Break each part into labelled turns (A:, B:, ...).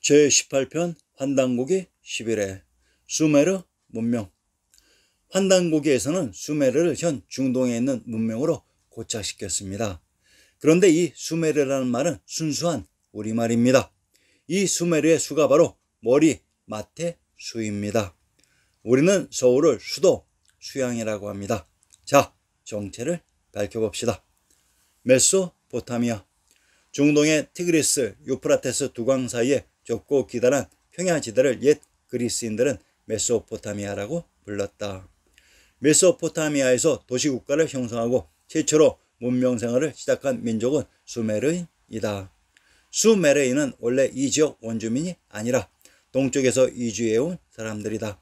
A: 제18편 환단고기 11회 수메르 문명. 환단고기에서는 수메르를 현 중동에 있는 문명으로 고착시켰습니다. 그런데 이 수메르라는 말은 순수한 우리말입니다. 이 수메르의 수가 바로 머리, 마태, 수입니다. 우리는 서울을 수도, 수양이라고 합니다. 자, 정체를 밝혀봅시다. 메소포타미아. 중동의 티그리스, 유프라테스 두 강 사이에 좁고 기다란 평야지대를 옛 그리스인들은 메소포타미아라고 불렀다. 메소포타미아에서 도시국가를 형성하고 최초로 문명생활을 시작한 민족은 수메르인이다. 수메르인은 원래 이 지역 원주민이 아니라 동쪽에서 이주해온 사람들이다.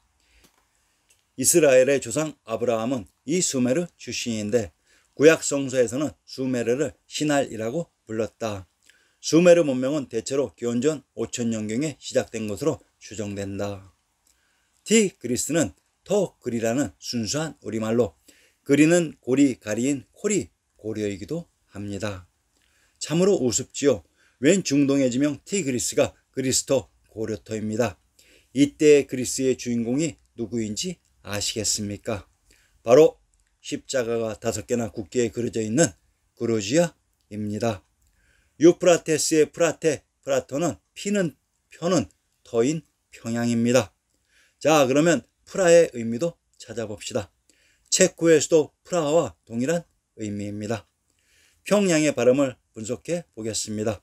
A: 이스라엘의 조상 아브라함은 이 수메르 출신인데 구약 성서에서는 수메르를 신할이라고 불렀다. 수메르 문명은 대체로 기원전 5000년경에 시작된 것으로 추정된다. 티그리스는 터그리라는 순수한 우리말로 그리는 고리 가리인 코리 고려이기도 합니다. 참으로 우습지요. 웬 중동의 지명 티그리스가 그리스터 고려터입니다. 이때의 그리스의 주인공이 누구인지 아시겠습니까? 바로 십자가가 5개나 굳게 그려져 있는 그루지아입니다. 유프라테스의 프라토는 피는 표는 터인 평양입니다. 자, 그러면 프라의 의미도 찾아봅시다. 체코의 수도 프라하와 동일한 의미입니다. 평양의 발음을 분석해 보겠습니다.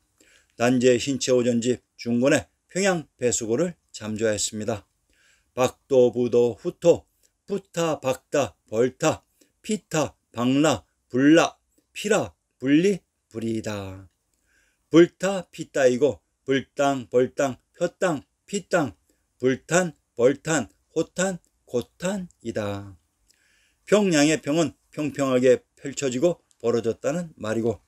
A: 단지의 신체오전집 중곤의 평양 배수고를 잠조하였습니다. 박도, 부도, 후토, 부타, 박다, 벌타, 피타, 박라, 불라, 피라, 분리, 불이다. 불타, 피따이고 불땅, 벌땅, 표땅, 피땅, 불탄, 벌탄, 호탄, 고탄이다. 평양의 평은 평평하게 펼쳐지고 벌어졌다는 말이고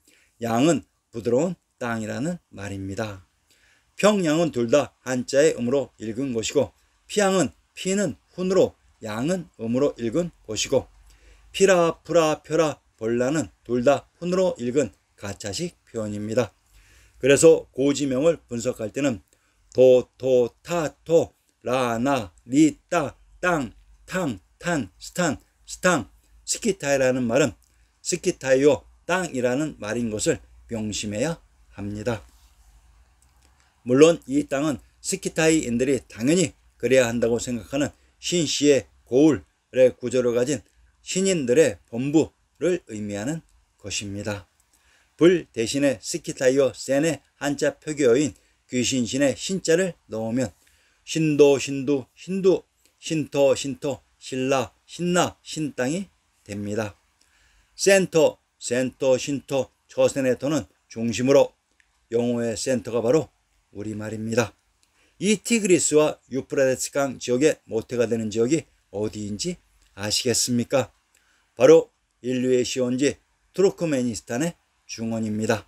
A: 양은 부드러운 땅이라는 말입니다. 평양은 둘 다 한자의 음으로 읽은 것이고 피양은 피는 훈으로 양은 음으로 읽은 것이고 피라, 프라, 펴라, 벌라는 둘 다 훈으로 읽은 가차식 표현입니다. 그래서 고지명을 분석할 때는 도, 토, 타, 토, 라, 나, 리, 따, 땅, 탕, 탄, 스탄, 스탕, 스키타이라는 말은 스키타이요 땅이라는 말인 것을 명심해야 합니다. 물론 이 땅은 스키타이인들이 당연히 그래야 한다고 생각하는 신시의 고을의 구조를 가진 신인들의 본부를 의미하는 것입니다. 불 대신에 스키타이어 센의 한자 표기어인 귀신신의 신자를 넣으면 신도, 신두, 신두, 신터, 신토, 신라, 신나, 신땅이 됩니다. 센터, 신토, 처센의 토는 중심으로 영어의 센터가 바로 우리말입니다. 이 티그리스와 유프라테스 강 지역의 모태가 되는 지역이 어디인지 아시겠습니까? 바로 인류의 시원지 투르크메니스탄의 중원입니다.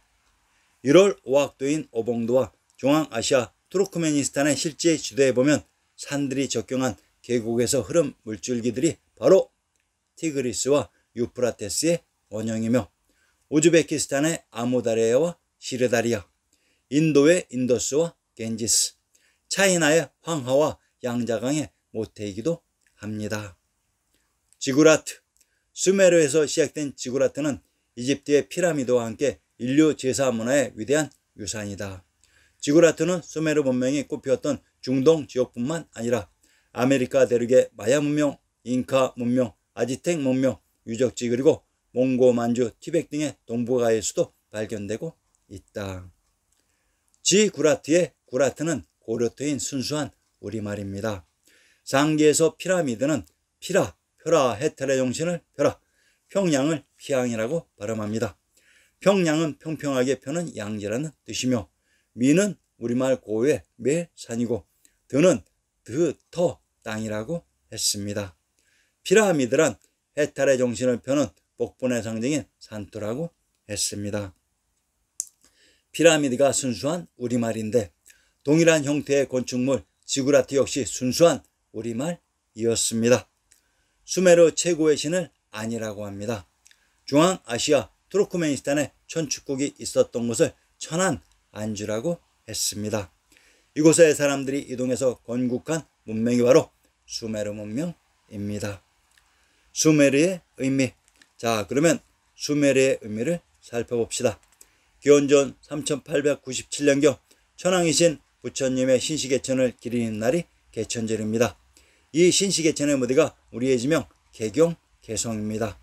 A: 1월 오학도인 오봉도와 중앙아시아 투르크메니스탄의 실제 지도에 보면 산들이 적경한 계곡에서 흐른 물줄기들이 바로 티그리스와 유프라테스의 원형이며 우즈베키스탄의 아무다리아와 시르다리아, 인도의 인더스와 겐지스, 차이나의 황하와 양자강의 모태이기도 합니다. 지구라트. 수메르에서 시작된 지구라트는 이집트의 피라미드와 함께 인류 제사 문화의 위대한 유산이다. 지구라트는 수메르 문명이 꽃피웠던 중동 지역뿐만 아니라 아메리카 대륙의 마야 문명, 잉카 문명, 아즈텍 문명, 유적지 그리고 몽고, 만주, 티벳 등의 동북아에서도 발견되고 있다. 지구라트의 구라트는 고려토인 순수한 우리말입니다. 상계에서 피라미드는 피라, 펴라, 해탈의 정신을 펴라, 평양을 피양이라고 발음합니다. 평양은 평평하게 펴는 양지라는 뜻이며 미는 우리말 고유의 매산이고 드는 더 땅이라고 했습니다. 피라미드란 해탈의 정신을 펴는 복분의 상징인 산토라고 했습니다. 피라미드가 순수한 우리말인데 동일한 형태의 건축물 지구라트 역시 순수한 우리말이었습니다. 수메르 최고의 신을 아니라고 합니다. 중앙아시아 투르크메니스탄에 천축국이 있었던 것을 천안 안주라고 했습니다. 이곳에 사람들이 이동해서 건국한 문명이 바로 수메르 문명입니다. 수메르의 의미. 자, 그러면 수메르의 의미를 살펴봅시다. 기원전 3897년경 천황이신 부처님의 신시개천을 기리는 날이 개천절입니다. 이 신시개천의 무대가 우리의 지명 개경 개성입니다.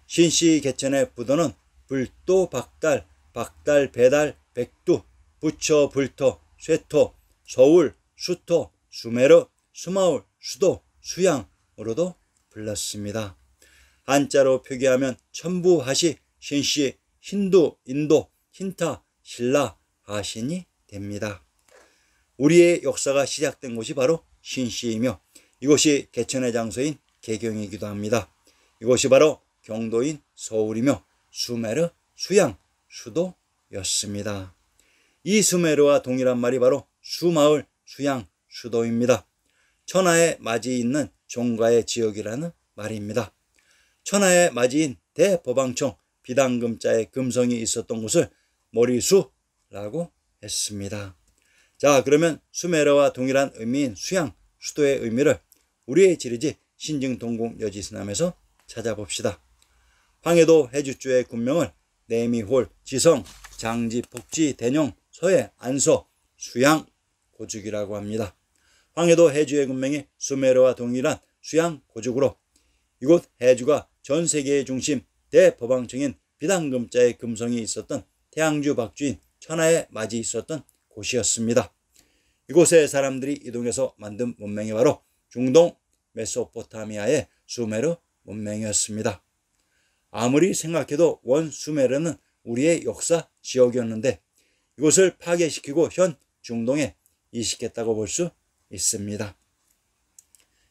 A: 신시개천의 부도는 불도 박달, 박달 배달 백두, 부처 불토, 쇠토, 서울, 수토, 수메르, 수마울, 수도, 수양으로도 불렀습니다. 한자로 표기하면 천부하시, 신시, 힌두, 인도, 힌타, 신라, 하신이 됩니다. 우리의 역사가 시작된 곳이 바로 신시이며 이곳이 개천의 장소인 개경이기도 합니다. 이곳이 바로 경도인 서울이며 수메르, 수양, 수도였습니다. 이 수메르와 동일한 말이 바로 수마을, 수양, 수도입니다. 천하의 맞이 있는 종가의 지역이라는 말입니다. 천하의 맞이인 대법왕청 비당금자의 금성이 있었던 곳을 머리수라고 했습니다. 자, 그러면 수메르와 동일한 의미인 수양, 수도의 의미를 우리의 지리지 신증동국 여지스남에서 찾아봅시다. 황해도 해주주의 군명을 내미홀, 지성, 장지, 복지, 대룡, 서해, 안서, 수양, 고죽이라고 합니다. 황해도 해주의 군명이 수메르와 동일한 수양, 고죽으로 이곳 해주가 전 세계의 중심 대법왕청인 비당금자의 금성이 있었던 태양주 박주인 천하의 맞이 있었던 곳이었습니다. 이곳에 사람들이 이동해서 만든 문명이 바로 중동 메소포타미아의 수메르 문명이었습니다. 아무리 생각해도 원 수메르는 우리의 역사 지역이었는데 이곳을 파괴시키고 현 중동에 이식했다고 볼 수 있습니다.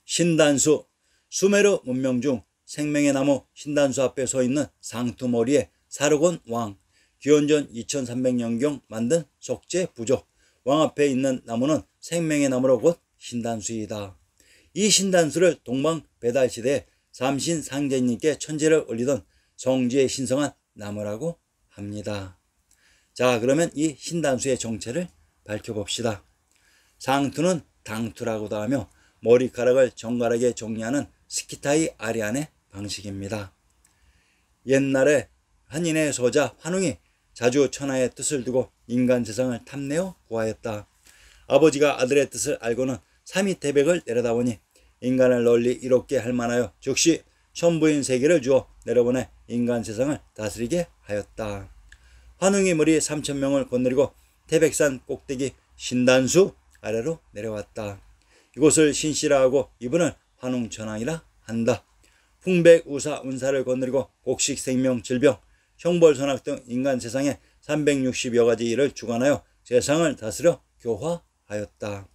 A: 신단수. 수메르 문명 중 생명의 나무 신단수 앞에 서 있는 상투머리의 사르곤 왕, 기원전 2300년경 만든 석재 부조, 왕 앞에 있는 나무는 생명의 나무로 곧 신단수이다. 이 신단수를 동방 배달 시대에 삼신 상제님께 천제를 올리던 성지에 신성한 나무라고 합니다. 자, 그러면 이 신단수의 정체를 밝혀봅시다. 상투는 당투라고도 하며 머리카락을 정갈하게 정리하는 스키타이 아리안의 방식입니다. 옛날에 한인의 서자 환웅이 자주 천하의 뜻을 두고 인간 세상을 탐내어 구하였다. 아버지가 아들의 뜻을 알고는 삼위태백을 내려다보니 인간을 널리 이롭게 할 만하여 즉시 천부인 세계를 주어 내려보내 인간 세상을 다스리게 하였다. 환웅이 무리 3000명을 거느리고 태백산 꼭대기 신단수 아래로 내려왔다. 이곳을 신시라 하고 이분을 환웅천왕이라 한다. 풍백우사 운사를 거느리고 곡식 생명 질병 형벌선악 등 인간 세상에 360여 가지 일을 주관하여 세상을 다스려 교화하였다.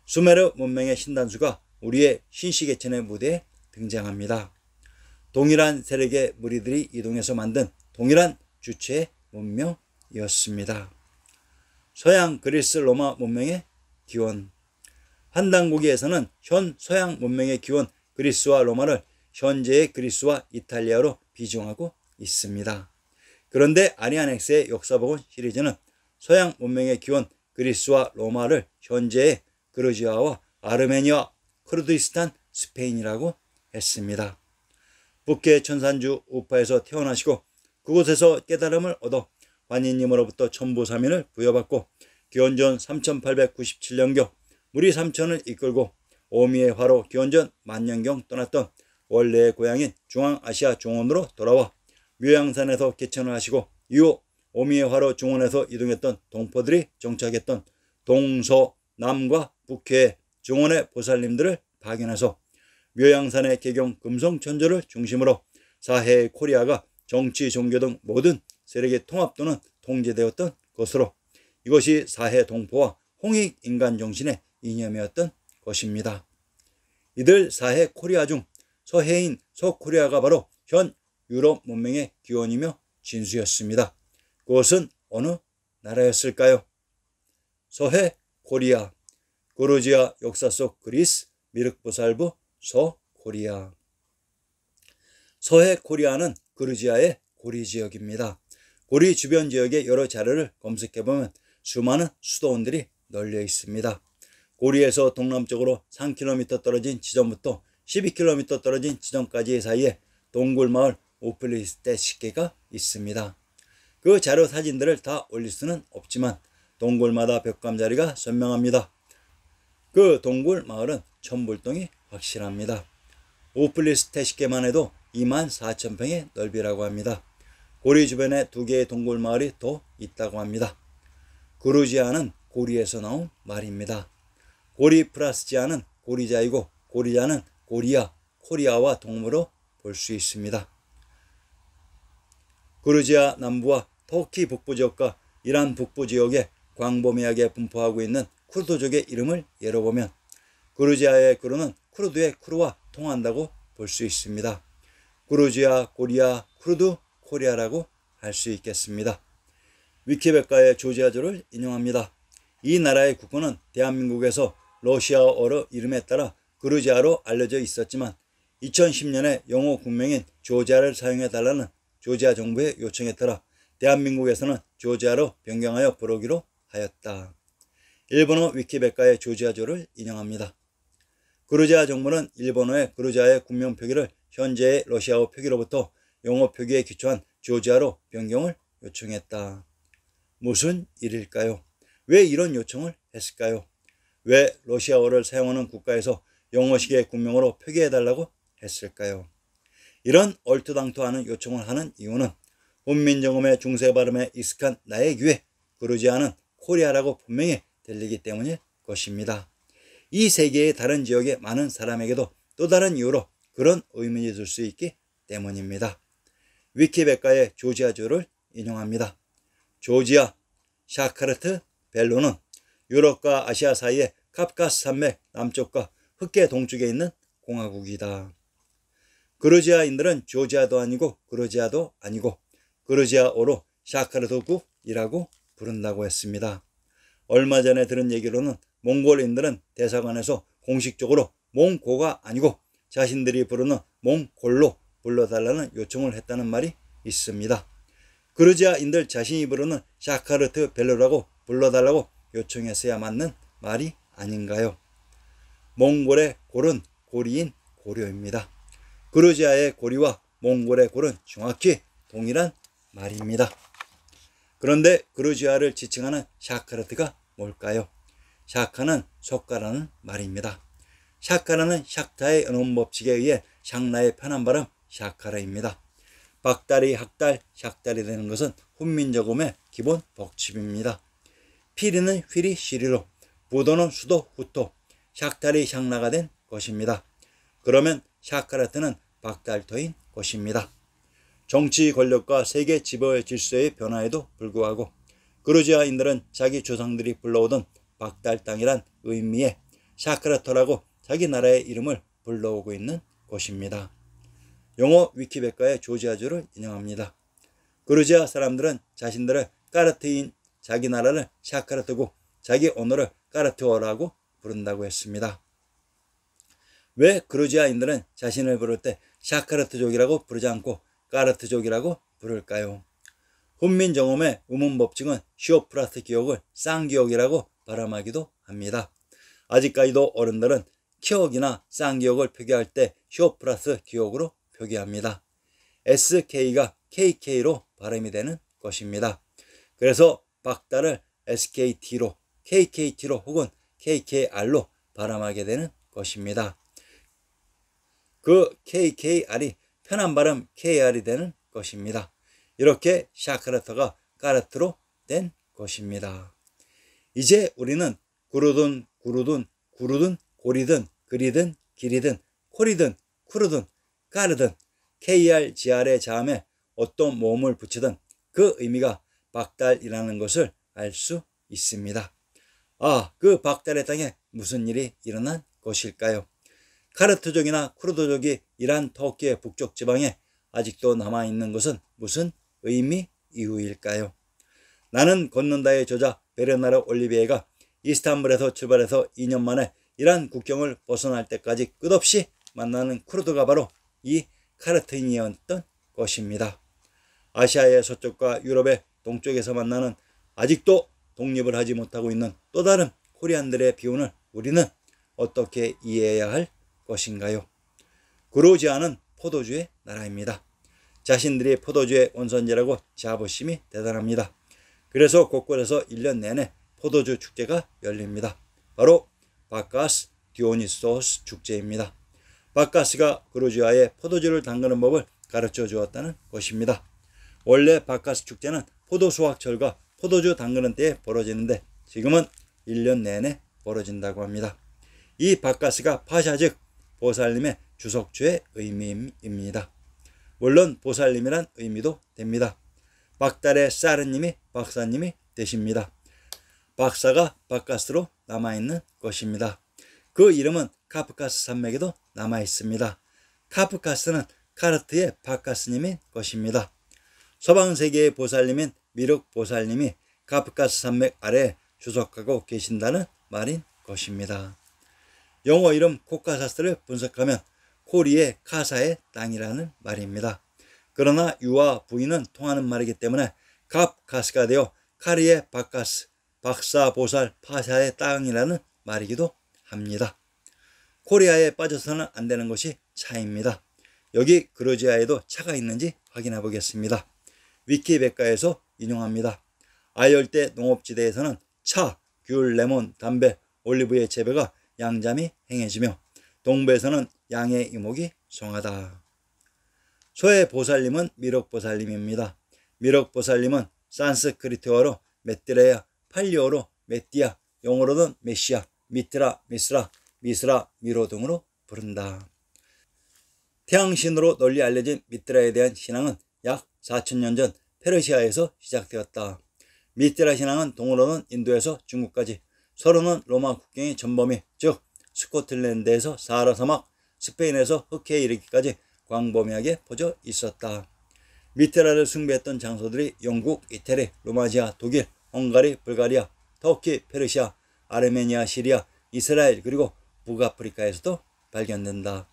A: 수메르 문명의 신단수가 우리의 신시개천의 무대에 등장합니다. 동일한 세력의 무리들이 이동해서 만든 동일한 주체의 문명이었습니다. 서양 그리스 로마 문명의 기원. 환단고기에서는 현 서양 문명의 기원 그리스와 로마를 현재의 그리스와 이탈리아로 비중하고 있습니다. 그런데 아리아넥스의 역사복원 시리즈는 서양 문명의 기원 그리스와 로마를 현재의 그루지아와 아르메니아, 쿠르디스탄, 스페인이라고 했습니다. 북해 천산주 우파에서 태어나시고 그곳에서 깨달음을 얻어 관인님으로부터 천부삼인을 부여받고 기원전 3897년경 무리 3천을 이끌고 오미의 화로 기원전 만년경 떠났던 원래의 고향인 중앙아시아 중원으로 돌아와 묘양산에서 개천을 하시고 이후 오미의 화로 중원에서 이동했던 동포들이 정착했던 동서 남과 북해의 중원의 보살님들을 파견해서 묘양산의 개경 금성천조를 중심으로 사해의 코리아가 정치 종교 등 모든 세력의 통합 또는 통제되었던 것으로 이것이 사해 동포와 홍익 인간 정신의 이념이었던 것입니다. 이들 사해 코리아 중 서해인 서코리아가 바로 현 유럽 문명의 기원이며 진수였습니다. 그것은 어느 나라였을까요? 서해 코리아, 그루지아 역사 속 그리스, 미륵보살부 서코리아. 서해 코리아는 그루지아의 고리 지역입니다. 고리 주변 지역의 여러 자료를 검색해보면 수많은 수도원들이 널려 있습니다. 고리에서 동남쪽으로 3km 떨어진 지점부터 12km 떨어진 지점까지의 사이에 동굴마을 우플리스테시케가 있습니다. 그 자료 사진들을 다 올릴 수는 없지만 동굴마다 벽감자리가 선명합니다. 그 동굴마을은 천불동이 확실합니다. 우플리스테시케만 해도 24,000평의 넓이라고 합니다. 고리 주변에 2개의 동굴마을이 더 있다고 합니다. 그루지아는 고리에서 나온 말입니다. 고리 플러스 지아는 고리자이고 고리자는 고리아, 코리아와 동물로 볼 수 있습니다. 그루지아 남부와 터키 북부 지역과 이란 북부 지역에 광범위하게 분포하고 있는 쿠르드족의 이름을 예로 보면 그루지아의 그루는 쿠르드의 쿠르와 통한다고 볼 수 있습니다. 그루지아, 고리아, 쿠르드, 코리아라고 할 수 있겠습니다. 위키백과의 조지아주를 인용합니다. 이 나라의 국호는 대한민국에서 러시아어로 이름에 따라 그루지아로 알려져 있었지만 2010년에 영어 국명인 조지아를 사용해달라는 조지아 정부의 요청에 따라 대한민국에서는 조지아로 변경하여 부르기로 하였다. 일본어 위키백과의 조지아주를 인용합니다. 그루지아 정부는 일본어의 그루지아의 국명 표기를 현재의 러시아어 표기로부터 영어 표기에 기초한 조지아로 변경을 요청했다. 무슨 일일까요? 왜 이런 요청을 했을까요? 왜 러시아어를 사용하는 국가에서 영어식의 국명으로 표기해달라고 했을까요? 이런 얼토당토하는 요청을 하는 이유는 훈민정음의 중세 발음에 익숙한 나의 귀에 그루지아는 코리아라고 분명히 들리기 때문일 것입니다. 이 세계의 다른 지역의 많은 사람에게도 또 다른 이유로 그런 의문이 들 수 있기 때문입니다. 위키백과의 조지아주를 인용합니다. 조지아, 샤카르트, 벨로는 유럽과 아시아 사이의 카프카스 산맥 남쪽과 흑해 동쪽에 있는 공화국이다. 그루지아인들은 조지아도 아니고 그루지아도 아니고 그루지아어로 샤카르트국이라고 부른다고 했습니다. 얼마 전에 들은 얘기로는 몽골인들은 대사관에서 공식적으로 몽고가 아니고 자신들이 부르는 몽골로 불러달라는 요청을 했다는 말이 있습니다. 그루지아인들 자신이 부르는 샤카르트 벨로라고 불러달라고 요청했어야 맞는 말이 아닌가요? 몽골의 골은 고리인 고려입니다. 그루지아의 고리와 몽골의 골은 정확히 동일한 말입니다. 그런데 그루지아를 지칭하는 샤카르트가 뭘까요? 샤카는 젓가라는 말입니다. 샤카라는 샥타의 은원법칙에 의해 샹나의 편한 발음 샤카라입니다. 박다리, 학달, 샥달이 되는 것은 훈민정음의 기본 법칙입니다. 피리는 휘리, 시리로, 부도는 수도, 후토, 샥달이 샹나가 된 것입니다. 그러면 샤카라트는 박달토인 것입니다. 정치 권력과 세계 지배 질서의 변화에도 불구하고 그루지아인들은 자기 조상들이 불러오던 박달 땅이란 의미의 샤카라토라고 자기 나라의 이름을 불러오고 있는 것입니다. 영어 위키백과의 조지아주를 인용합니다. 그루지아 사람들은 자신들의 까르트인 자기 나라를 샤카르트고 자기 언어를 까르트어라고 부른다고 했습니다. 왜 그루지아인들은 자신을 부를 때 샤카르트족이라고 부르지 않고 까르트족이라고 부를까요? 훈민정음의 우문법칙은 시오 플러스 기억을 쌍기억이라고 발음하기도 합니다. 아직까지도 어른들은 키억이나 쌍기억을 표기할 때 시오 플러스 기억으로 표기합니다. SK가 KK로 발음이 되는 것입니다. 그래서 박달을 SKT로, KKT로 혹은 KKR로 발음하게 되는 것입니다. 그 KKR이 편한 발음 KR이 되는 것입니다. 이렇게 샤카르트가 까르트로 된 것입니다. 이제 우리는 구르든, 구르든, 구르든, 고리든, 그리든, 길이든, 코리든, 쿠르든, 까르든, KR, GR의 자음에 어떤 모음을 붙이든 그 의미가 박달이라는 것을 알 수 있습니다. 아, 그 박달의 땅에 무슨 일이 일어난 것일까요? 카르트족이나 쿠르드족이 이란 터키의 북쪽 지방에 아직도 남아있는 것은 무슨 의미 이유일까요? 나는 걷는다의 저자 베르나르 올리비에가 이스탄불에서 출발해서 2년 만에 이란 국경을 벗어날 때까지 끝없이 만나는 쿠르드가 바로 이 카르트인이었던 것입니다. 아시아의 서쪽과 유럽의 동쪽에서 만나는 아직도 독립을 하지 못하고 있는 또 다른 코리안들의 비운을 우리는 어떻게 이해해야 할 것인가요? 그루지아는 포도주의 나라입니다. 자신들이 포도주의 원산지라고 자부심이 대단합니다. 그래서 곳곳에서 1년 내내 포도주 축제가 열립니다. 바로 바카스 디오니소스 축제입니다. 바카스가 그루지아에 포도주를 담그는 법을 가르쳐 주었다는 것입니다. 원래 바카스 축제는 포도 수확철과 포도주 담그는 때에 벌어지는데 지금은 1년 내내 벌어진다고 합니다. 이 바카스가 파샤 즉 보살님의 주석주의 의미입니다. 물론 보살님이란 의미도 됩니다. 박달의 사르님이 박사님이 되십니다. 박사가 바카스로 남아있는 것입니다. 그 이름은 카프카스 산맥에도 남아있습니다. 카프카스는 카르트의 바카스님인 것입니다. 서방세계의 보살님인 미륵 보살님이 카프카스 산맥 아래에 주석하고 계신다는 말인 것입니다. 영어 이름 코카사스를 분석하면 코리의 카사의 땅이라는 말입니다. 그러나 유와 부인은 통하는 말이기 때문에 카프카스가 되어 카리의 바카스, 박사보살 파샤의 땅이라는 말이기도 합니다. 코리아에 빠져서는 안 되는 것이 차입니다. 여기 그루지아에도 차가 있는지 확인해 보겠습니다. 위키백과에서 인용합니다. 아열대 농업지대에서는 차, 귤, 레몬, 담배, 올리브의 재배가 양잠이 행해지며 동부에서는 양의 이목이 성하다. 소의 보살님은 미륵보살님입니다. 미륵보살님은 산스크리트어로 메띠레야, 팔리어로 메띠아, 영어로는 메시아, 미트라, 미스라, 미스라, 미로 등으로 부른다. 태양신으로 널리 알려진 미트라에 대한 신앙은 약 4000년 전 페르시아에서 시작되었다. 미트라 신앙은 동으로는 인도에서 중국까지, 서로는 로마 국경의 전범위 즉 스코틀랜드에서 사하라 사막, 스페인에서 흑해에 이르기까지 광범위하게 퍼져 있었다. 미트라를 숭배했던 장소들이 영국, 이태리, 로마지아, 독일, 헝가리, 불가리아, 터키, 페르시아, 아르메니아, 시리아, 이스라엘 그리고 북아프리카에서도 발견된다.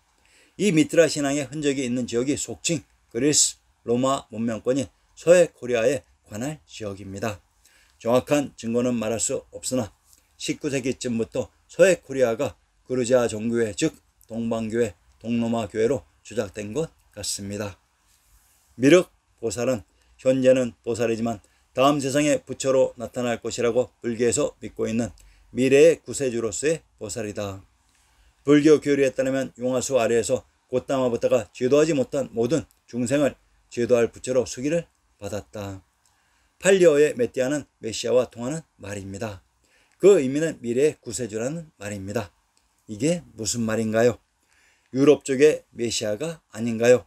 A: 이 미트라 신앙의 흔적이 있는 지역이 속칭 그리스, 로마 문명권인 서해 코리아에 관할 지역입니다. 정확한 증거는 말할 수 없으나 19세기쯤부터 서해 코리아가 그루지아 종교회 즉 동방교회, 동로마 교회로 조작된 것 같습니다. 미륵 보살은 현재는 보살이지만 다음 세상의 부처로 나타날 것이라고 불교에서 믿고 있는 미래의 구세주로서의 보살이다. 불교 교리에 따르면 용화수 아래에서 꽃담아붙다가 제도하지 못한 모든 중생을 제도할 부처로 수기를 받았다. 팔리어의 메띠아는 메시아와 통하는 말입니다. 그 의미는 미래의 구세주라는 말입니다. 이게 무슨 말인가요? 유럽 쪽의 메시아가 아닌가요?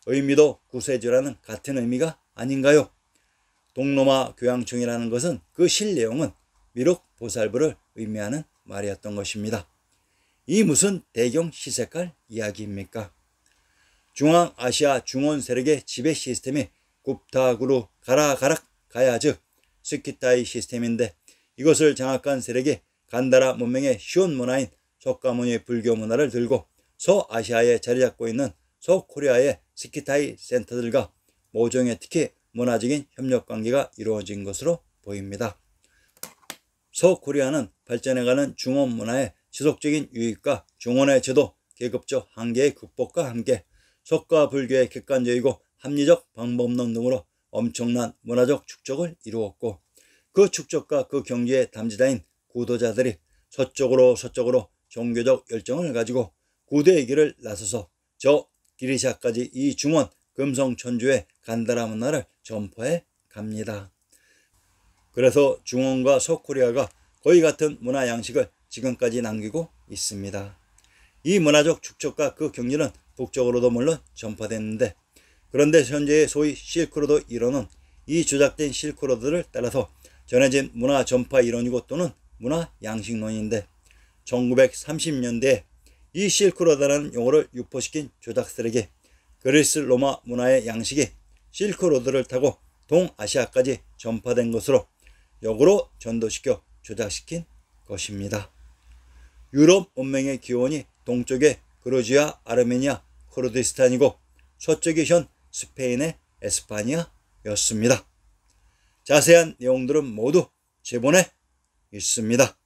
A: 의미도 구세주라는 같은 의미가 아닌가요? 동로마 교양청이라는 것은 그 실내용은 미륵 보살부를 의미하는 말이었던 것입니다. 이 무슨 대경 시색할 이야기입니까? 중앙아시아 중원 세력의 지배 시스템이 굽타구루 가라가락 가야 즉 스키타이 시스템인데 이것을 장악한 세력이 간다라 문명의 시온 문화인 석가모니 불교 문화를 들고 서아시아에 자리 잡고 있는 서코리아의 스키타이 센터들과 모종의 특히 문화적인 협력관계가 이루어진 것으로 보입니다. 서코리아는 발전해가는 중원 문화의 지속적인 유익과 중원의 제도, 계급적 한계의 극복과 함께 석가 불교의 객관적이고 합리적 방법론 등으로 엄청난 문화적 축적을 이루었고 그 축적과 그 경지에 담지자인 구도자들이 서쪽으로 종교적 열정을 가지고 구도의 길을 나서서 저 기리샤까지 이 중원 금성천주의 간다라 문화를 전파해 갑니다. 그래서 중원과 서코리아가 거의 같은 문화 양식을 지금까지 남기고 있습니다. 이 문화적 축적과 그 경지는 북쪽으로도 물론 전파됐는데 그런데 현재의 소위 실크로드 이론은 이 조작된 실크로드를 따라서 전해진 문화 전파 이론이고 또는 문화 양식론인데 1930년대에 이 실크로드라는 용어를 유포시킨 조작세력이 그리스 로마 문화의 양식이 실크로드를 타고 동아시아까지 전파된 것으로 역으로 전도시켜 조작시킨 것입니다. 유럽 문명의 기원이 동쪽의 그루지아, 아르메니아, 쿠르디스탄이고 서쪽이 현 스페인의 에스파니아였습니다. 자세한 내용들은 모두 제본에 있습니다.